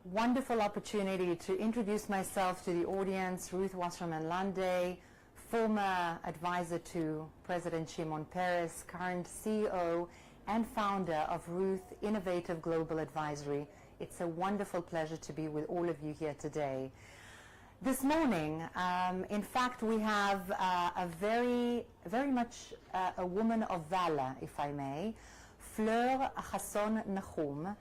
wonderful opportunity to introduce myself to the audience. Ruth Wasserman Lande, former advisor to President Shimon Peres, current CEO and founder of Ruth Innovative Global Advisory. It's a wonderful pleasure to be with all of you here today. This morning, in fact, we have a very much a woman of valor, if I may, Fleur Hassan-Nahoum,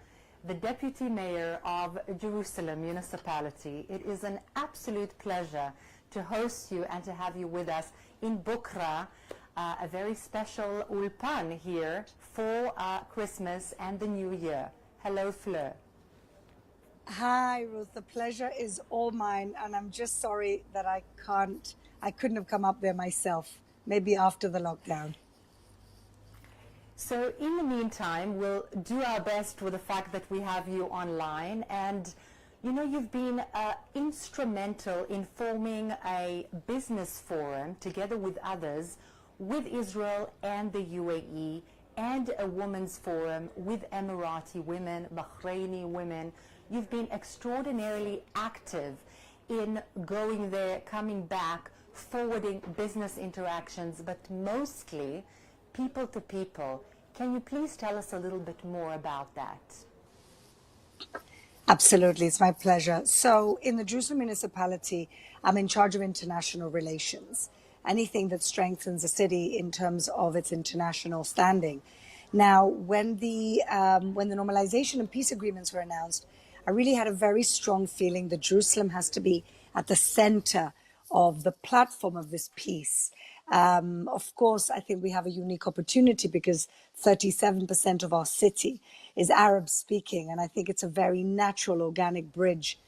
the Deputy Mayor of Jerusalem Municipality. It is an absolute pleasure to host you and to have you with us in Bokra, a very special ulpan here for Christmas and the New Year. Hello, Fleur. Hi, Ruth. The pleasure is all mine, and I'm just sorry that I couldn't have come up there myself, maybe after the lockdown. So in the meantime, we'll do our best with the fact that we have you online. And, you know, you've been instrumental in forming a business forum together with others with Israel and the UAE, and a women's forum with Emirati women, Bahraini women. You've been extraordinarily active in going there, coming back, forwarding business interactions, but mostly people to people. Can you please tell us a little bit more about that? Absolutely, it's my pleasure. So in the Jerusalem municipality, I'm in charge of international relations, anything that strengthens a city in terms of its international standing. Now, when the normalization and peace agreements were announced, I really had a very strong feeling that Jerusalem has to be at the center of the platform of this peace. Of course, I think we have a unique opportunity because 37% of our city is Arab speaking, and I think it's a very natural, organic bridge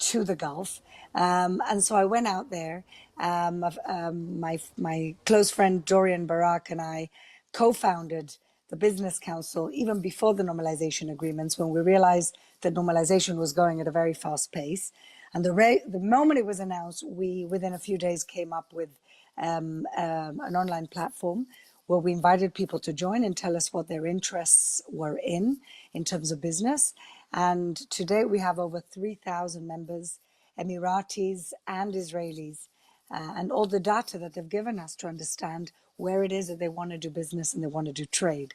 to the Gulf. And so I went out there. My close friend Dorian Barak and I co-founded the Business Council even before the normalization agreements, when we realized that normalization was going at a very fast pace. And the moment it was announced, we, within a few days, came up with an online platform where we invited people to join and tell us what their interests were in terms of business. And today we have over 3,000 members, Emiratis and Israelis, and all the data that they've given us to understand where it is that they want to do business and they want to do trade.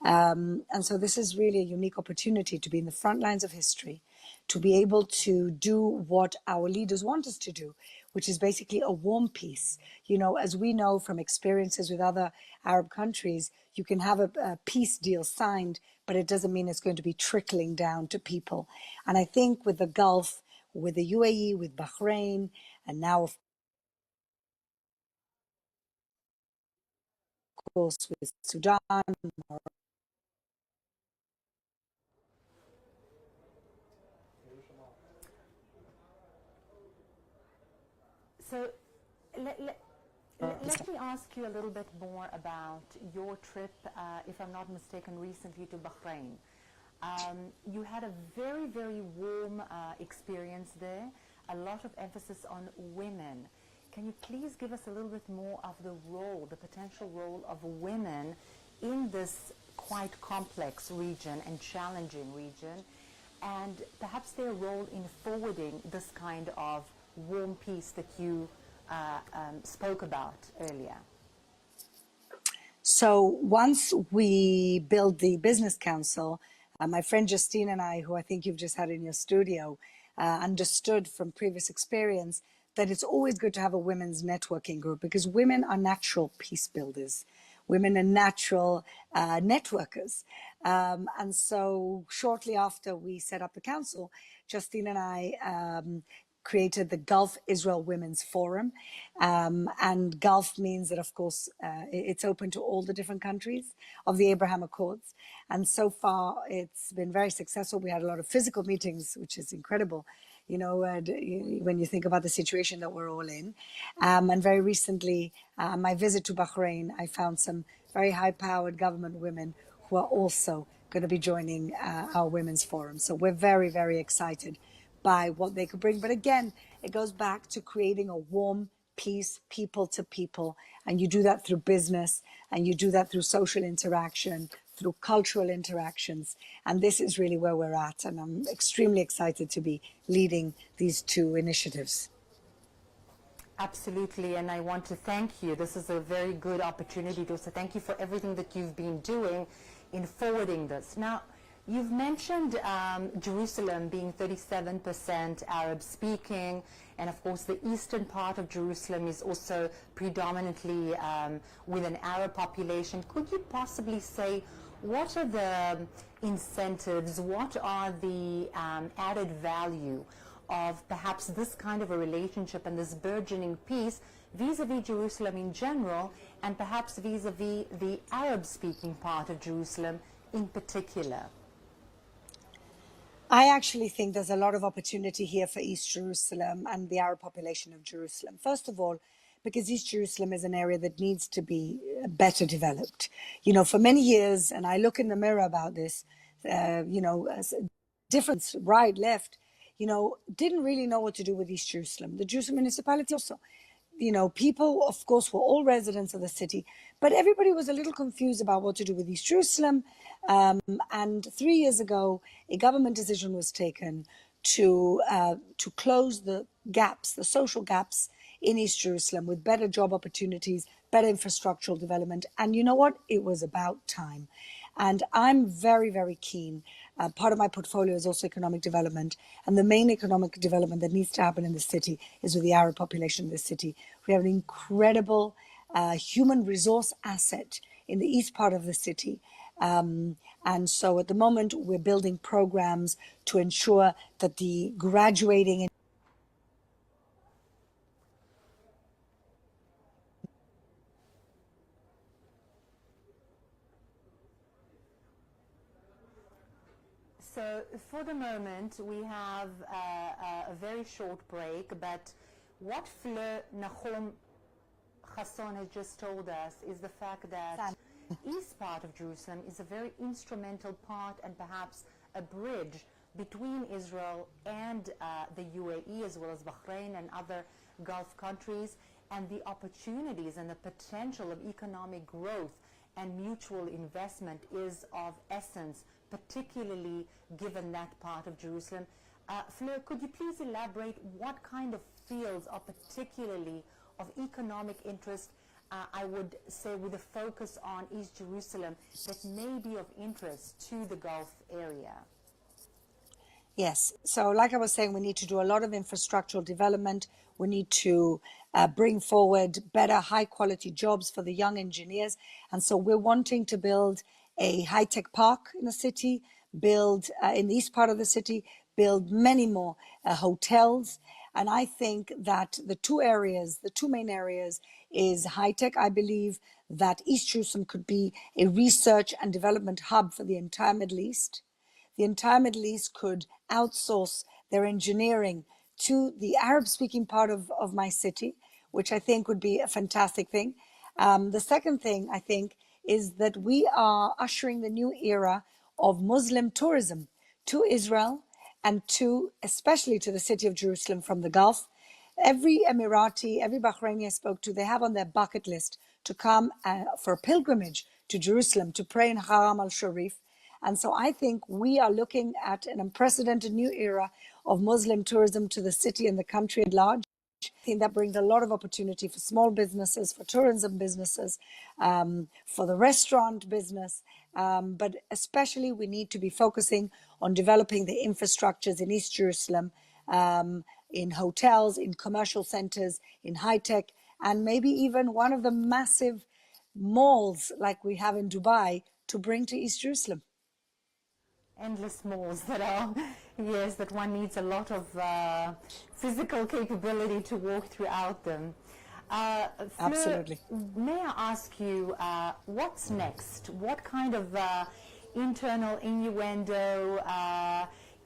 And so this is really a unique opportunity to be in the front lines of history, to be able to do what our leaders want us to do, which is basically a warm peace. You know, as we know from experiences with other Arab countries, you can have a peace deal signed, but it doesn't mean it's going to be trickling down to people. And I think with the Gulf, with the UAE, with Bahrain, and now of course with Sudan, So let me ask you a little bit more about your trip, if I'm not mistaken, recently to Bahrain. You had a very warm experience there, a lot of emphasis on women. Can you please give us a little bit more of the role, the potential role of women in this quite complex region and challenging region, and perhaps their role in forwarding this kind of warm peace that you spoke about earlier? So once we built the Business Council, my friend Justine and I, who I think you've just had in your studio, understood from previous experience that it's always good to have a women's networking group, because women are natural peace builders. Women are natural networkers. And so shortly after we set up the council, Justine and I created the Gulf Israel Women's Forum. And Gulf means that, of course, it's open to all the different countries of the Abraham Accords. And so far, it's been very successful. We had a lot of physical meetings, which is incredible, you know, when you think about the situation that we're all in. And very recently, my visit to Bahrain, I found some very high-powered government women who are also going to be joining our Women's Forum. So we're very excited by what they could bring. But again, it goes back to creating a warm peace, people to people. And you do that through business, and you do that through social interaction, through cultural interactions. And this is really where we're at. And I'm extremely excited to be leading these two initiatives. Absolutely, and I want to thank you. This is a very good opportunity to also thank you for everything that you've been doing in forwarding this. Now, you've mentioned Jerusalem being 37% Arab speaking, and of course the eastern part of Jerusalem is also predominantly with an Arab population. Could you possibly say what are the incentives, what are the added value of perhaps this kind of a relationship and this burgeoning peace vis-a-vis Jerusalem in general, and perhaps vis-a-vis the Arab-speaking part of Jerusalem in particular? I actually think there's a lot of opportunity here for East Jerusalem and the Arab population of Jerusalem. First of all, because East Jerusalem is an area that needs to be better developed. You know, for many years, and I look in the mirror about this, as difference, right, left, didn't really know what to do with East Jerusalem. The Jerusalem municipality also, people, of course, were all residents of the city, but everybody was a little confused about what to do with East Jerusalem. And 3 years ago, a government decision was taken to close the gaps, the social gaps in East Jerusalem with better job opportunities, better infrastructural development. And you know what? It was about time. And I'm very, very keen. Part of my portfolio is also economic development. And the main economic development that needs to happen in the city is with the Arab population of the city. We have an incredible human resource asset in the east part of the city. And so at the moment, we're building programs to ensure that the graduating So for the moment, we have a very short break, but what Fleur Hassan has just told us is the fact that east part of Jerusalem is a very instrumental part and perhaps a bridge between Israel and the UAE, as well as Bahrain and other Gulf countries, and the opportunities and the potential of economic growth and mutual investment is of essence, particularly given that part of Jerusalem. Fleur, could you please elaborate what kind of fields are particularly of economic interest, I would say with a focus on East Jerusalem, that may be of interest to the Gulf area? Yes. So like I was saying, we need to do a lot of infrastructural development. We need to bring forward better high quality jobs for the young engineers. And so we're wanting to build a high-tech park in the city, build in the east part of the city, build many more hotels. And I think that the two main areas is high-tech. I believe that East Jerusalem could be a research and development hub for the entire Middle East. The entire Middle East could outsource their engineering to the Arab-speaking part of my city, which I think would be a fantastic thing. The second thing, I think, is that we are ushering the new era of Muslim tourism to Israel and especially to the city of Jerusalem from the Gulf. Every Emirati, every Bahraini I spoke to, they have on their bucket list to come for a pilgrimage to Jerusalem to pray in Haram al-Sharif. And so I think we are looking at an unprecedented new era of Muslim tourism to the city and the country at large. I think that brings a lot of opportunity for small businesses, for tourism businesses, for the restaurant business. But especially we need to be focusing on developing the infrastructures in East Jerusalem, in hotels, in commercial centers, in high tech, and maybe even one of the massive malls like we have in Dubai to bring to East Jerusalem. Endless malls that are, yes, that one needs a lot of physical capability to walk throughout them. Fleur, absolutely. May I ask you, what's next? What kind of internal innuendo,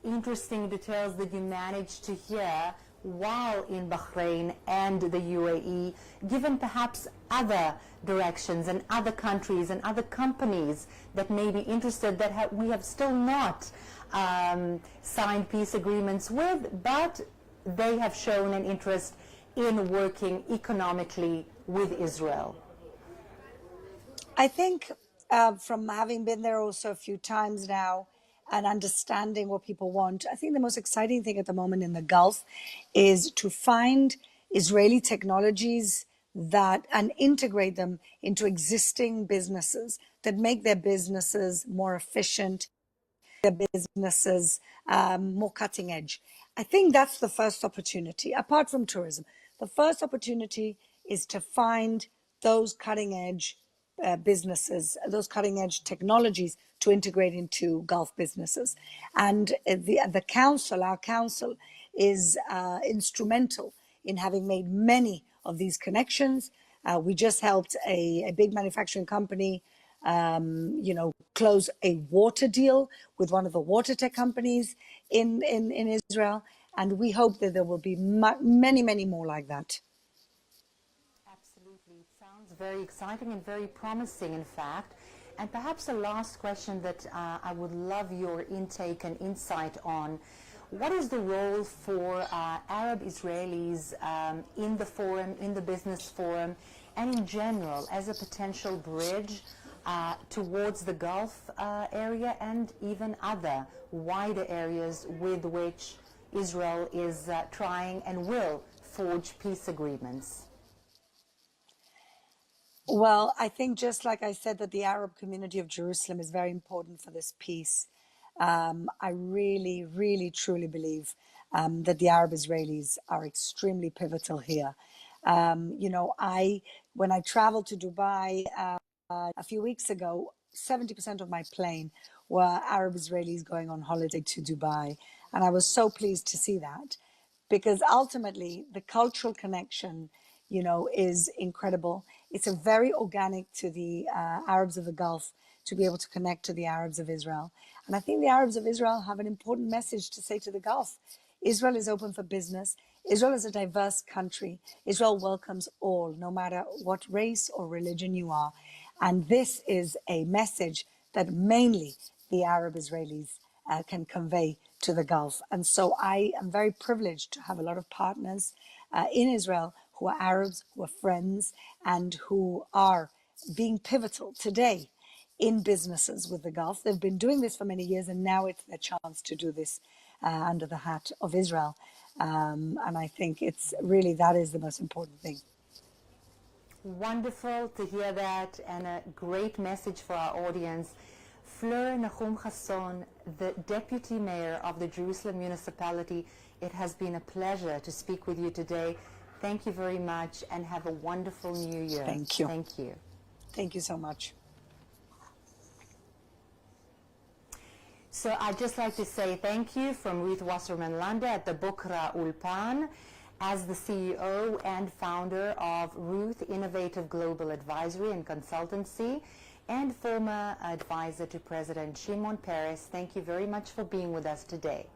interesting details that you managed to hear while in Bahrain and the UAE, given perhaps other directions and other countries and other companies that may be interested that we have still not signed peace agreements with, but they have shown an interest in working economically with Israel? I think from having been there also a few times now and understanding what people want, I think the most exciting thing at the moment in the Gulf is to find Israeli technologies that and integrate them into existing businesses that make their businesses more efficient, their businesses more cutting edge. I think that's the first opportunity, apart from tourism. The first opportunity is to find those cutting edge businesses, those cutting edge technologies to integrate into Gulf businesses. And the council, our council, is instrumental in having made many of these connections. We just helped a big manufacturing company close a water deal with one of the water tech companies in Israel. And we hope that there will be many, many more like that. Absolutely. It sounds very exciting and very promising, in fact. And perhaps a last question that I would love your intake and insight on. What is the role for Arab Israelis in the forum, in the business forum, and in general as a potential bridge towards the Gulf area and even other wider areas with which Israel is trying and will forge peace agreements? Well, I think just like I said that the Arab community of Jerusalem is very important for this peace, I really, really, truly believe that the Arab Israelis are extremely pivotal here. When I traveled to Dubai a few weeks ago, 70% of my plane were Arab Israelis going on holiday to Dubai. And I was so pleased to see that because ultimately the cultural connection, is incredible. It's a very organic to the Arabs of the Gulf to be able to connect to the Arabs of Israel. And I think the Arabs of Israel have an important message to say to the Gulf. Israel is open for business. Israel is a diverse country. Israel welcomes all, no matter what race or religion you are. And this is a message that mainly the Arab Israelis can convey to the Gulf. And so I am very privileged to have a lot of partners in Israel who are Arabs, who are friends, and who are being pivotal today in businesses with the Gulf. They've been doing this for many years, and now it's their chance to do this under the hat of Israel. And I think it's really, that is the most important thing. Wonderful to hear that, and a great message for our audience. Fleur Hassan-Nahoum, the Deputy Mayor of the Jerusalem Municipality, it has been a pleasure to speak with you today. Thank you very much, and have a wonderful new year. Thank you. Thank you. Thank you so much. So I'd just like to say thank you from Ruth Wasserman Lande at the Bokra Ulpan, as the CEO and founder of Ruth Innovative Global Advisory and Consultancy, and former advisor to President Shimon Peres. Thank you very much for being with us today.